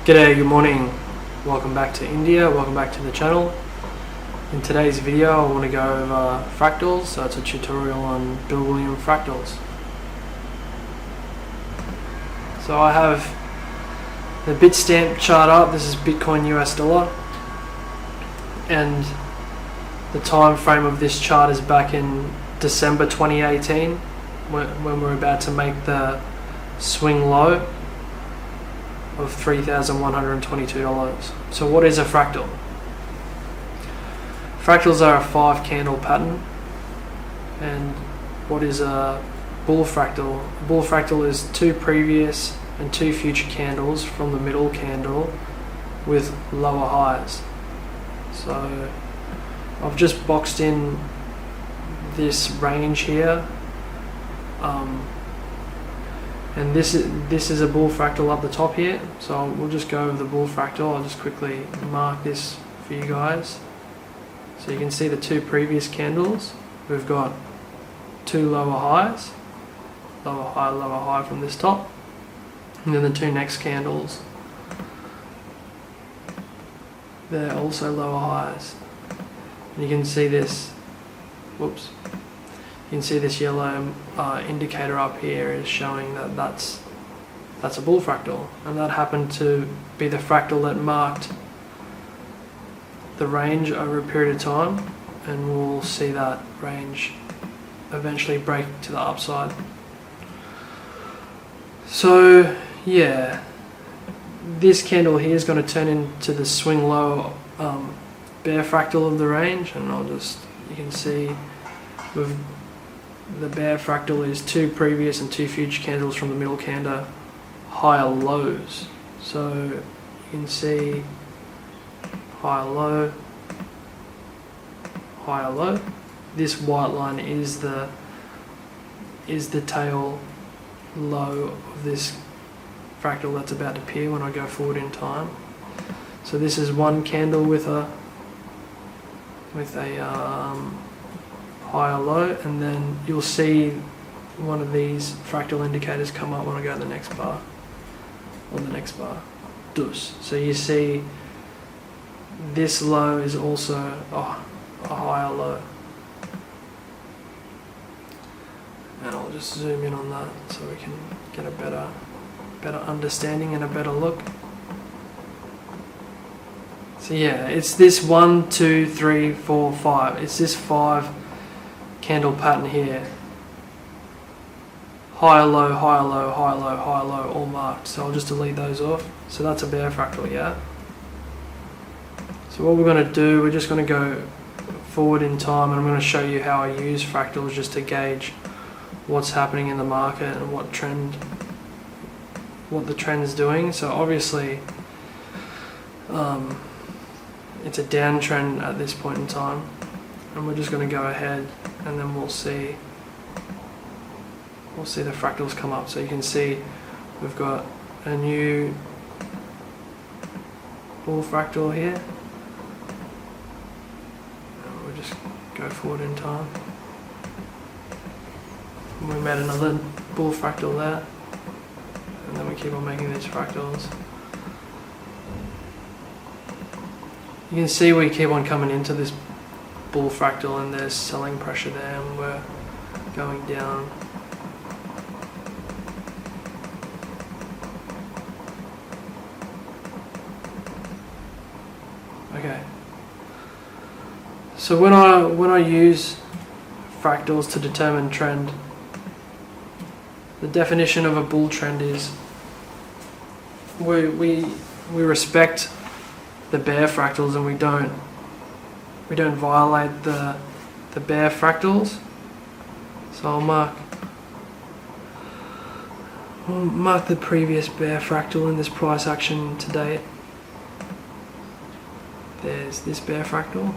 G'day, good morning, welcome back to India, welcome back to the channel. In today's video I want to go over fractals, so it's a tutorial on Bill Williams fractals. So I have the Bitstamp chart up. This is Bitcoin US dollar, and the time frame of this chart is back in December 2018 when we're about to make the swing low of $3,122. So what is a fractal? Fractals are a 5 candle pattern. And what is a bull fractal? A bull fractal is 2 previous and 2 future candles from the middle candle with lower highs. So I've just boxed in this range here, and this is a bull fractal up the top here. So we'll just go with the bull fractal. I'll just quickly mark this for you guys. So you can see the 2 previous candles. We've got 2 lower highs, lower high from this top, and then the 2 next candles, they're also lower highs. And you can see this, whoops, you can see this yellow indicator up here is showing that that's a bull fractal, and that happened to be the fractal that marked the range over a period of time, and we'll see that range eventually break to the upside. So yeah, this candle here is going to turn into the swing low bear fractal of the range, and you can see with the bear fractal is 2 previous and 2 future candles from the middle candle higher lows. So you can see higher low, higher low. This white line is the tail low of this fractal that's about to appear when I go forward in time. So this is one candle with a higher low, and then you'll see one of these fractal indicators come up when I go to the next bar, or the next bar, dus. So you see this low is also a higher low, and I'll just zoom in on that so we can get a better understanding and a better look. So yeah, it's this 1, 2, 3, 4, 5. It's this 5 candle pattern here. Higher low, higher low, higher low, higher low, all marked. So I'll just delete those off. So that's a bear fractal, yeah? So what we're going to do, we're just going to go forward in time, and I'm going to show you how I use fractals just to gauge what's happening in the market and what the trend's doing. So obviously it's a downtrend at this point in time, and we're just going to go ahead, and then we'll see the fractals come up. So you can see we've got a new bull fractal here. And we'll just go forward in time. And we made another bull fractal there, and then we keep on making these fractals. You can see we keep on coming into this bull fractal, and there's selling pressure there, and we're going down. Okay. So when I use fractals to determine trend, the definition of a bull trend is we respect the bear fractals, and we don't violate the bear fractals. So I'll mark the previous bear fractal in this price action to date. There's this bear fractal.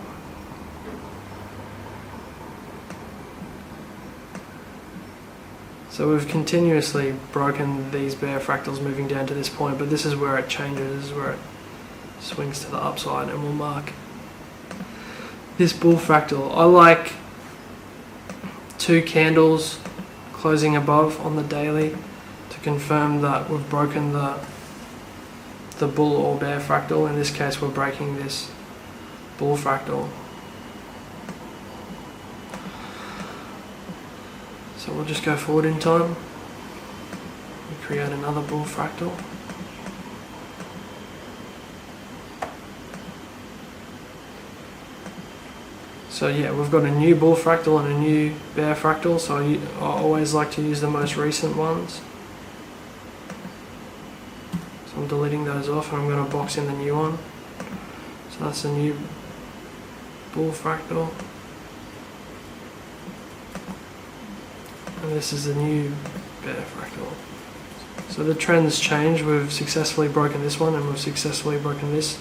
So we've continuously broken these bear fractals moving down to this point, but this is where it changes, this is where it swings to the upside, and we'll mark this bull fractal. I like 2 candles closing above on the daily to confirm that we've broken the the bull or bear fractal. In this case we're breaking this bull fractal. So we'll just go forward in time. We create another bull fractal. So yeah, we've got a new bull fractal and a new bear fractal, so I always like to use the most recent ones. So I'm deleting those off and I'm going to box in the new one. So that's a new bull fractal. And this is the new bear fractal. So the trends change. We've successfully broken this one and we've successfully broken this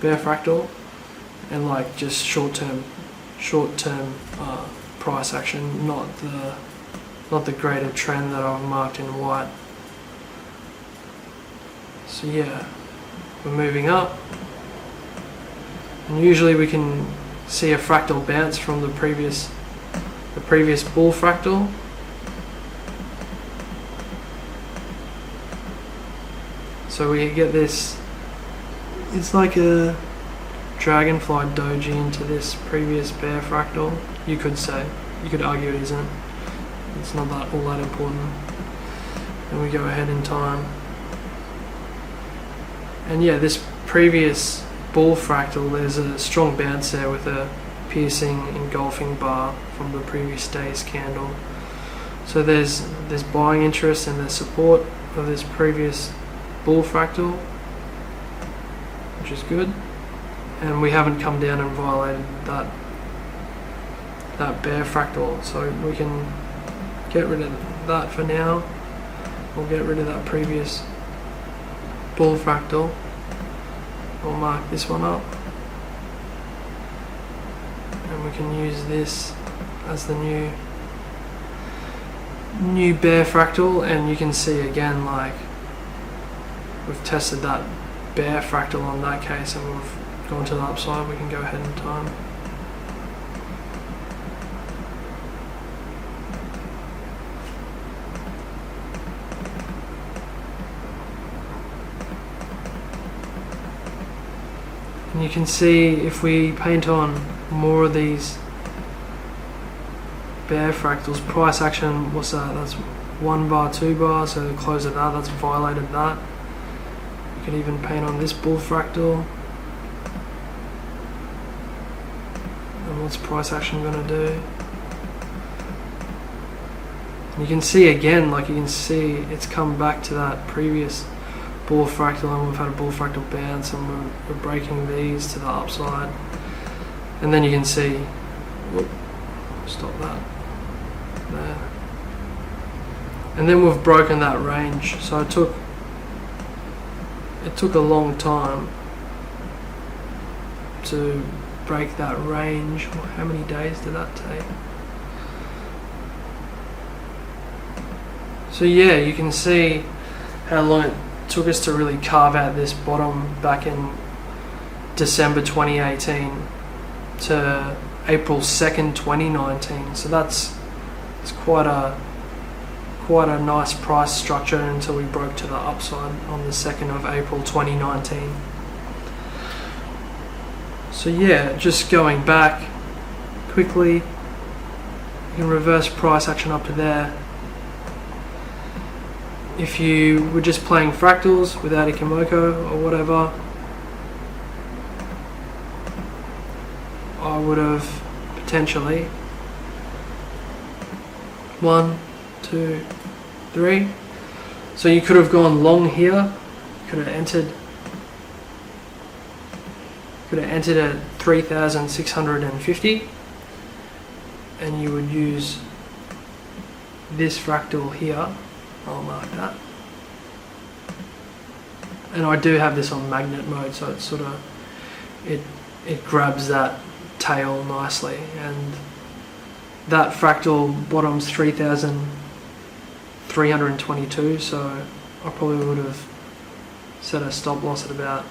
bear fractal. And like just short-term price action, not the greater trend that I've marked in white. So yeah, we're moving up, and usually we can see a fractal bounce from the previous bull fractal. So we get this, it's like a dragonfly doji into this previous bear fractal, you could say. You could argue it isn't. It's not all that important. And we go ahead in time. And yeah, this previous bull fractal, there's a strong bounce there with a piercing engulfing bar from the previous day's candle. So there's buying interest and there's support of this previous bull fractal, which is good. And we haven't come down and violated that bear fractal, so we can get rid of that for now. We'll get rid of that previous bull fractal. We'll mark this one up, and we can use this as the new bear fractal. And you can see again, like, we've tested that bear fractal on that case and we've gone to the upside. We can go ahead in time. And you can see if we paint on more of these bear fractals, price action, what's that? That's 1 bar, 2 bar, so the close of that, that's violated that. You can even paint on this bull fractal. And what's price action going to do? And you can see again, like you can see it's come back to that previous bull fractal, and we've had a bull fractal bounce, and we're breaking these to the upside. And then you can see, whoop, stop that there. And then we've broken that range. So it took a long time to break that range. How many days did that take? So yeah, you can see how long it took us to really carve out this bottom back in December 2018 to April 2nd, 2019. So it's quite a nice price structure until we broke to the upside on the 2nd of April 2019. So yeah, just going back quickly, you can reverse price action up to there. If you were just playing fractals without Ikimoku or whatever, I would have potentially 1, 2, 3. So you could have gone long here, could have entered at 3,650, and you would use this fractal here. I'll mark that. And I do have this on magnet mode, so it's sort of it grabs that tail nicely, and that fractal bottom's 3,322, so I probably would have set a stop loss at about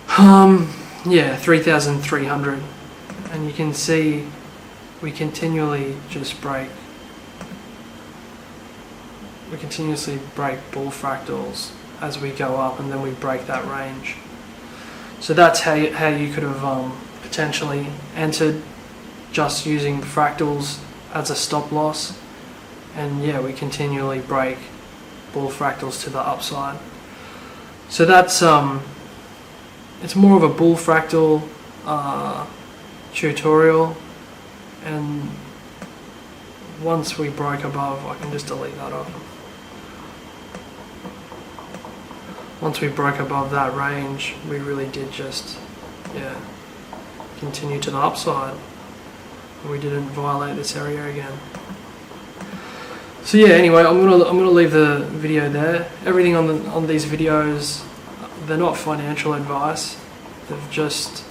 3,300. And you can see we continuously break bull fractals as we go up, and then we break that range. So that's how you could have potentially entered, just using fractals as a stop loss. And yeah, we continually break bull fractals to the upside. So that's it's more of a bull fractal tutorial, and once we broke above, I can just delete that off. Once we broke above that range, we really did just, yeah, continue to the upside. We didn't violate this area again. So yeah, anyway, I'm gonna leave the video there. Everything on these videos, they're not financial advice. They're just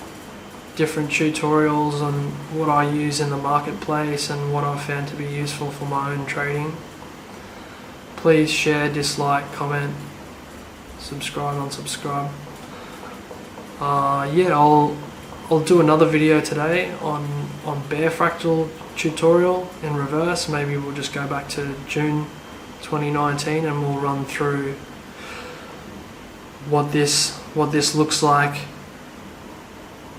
different tutorials on what I use in the marketplace and what I've found to be useful for my own trading. Please share, dislike, comment, subscribe, unsubscribe. Yeah, I'll do another video today on bear fractal tutorial in reverse. Maybe we'll just go back to June 2019 and we'll run through what this looks like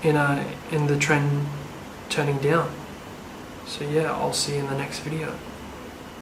in the trend turning down. So yeah, I'll see you in the next video.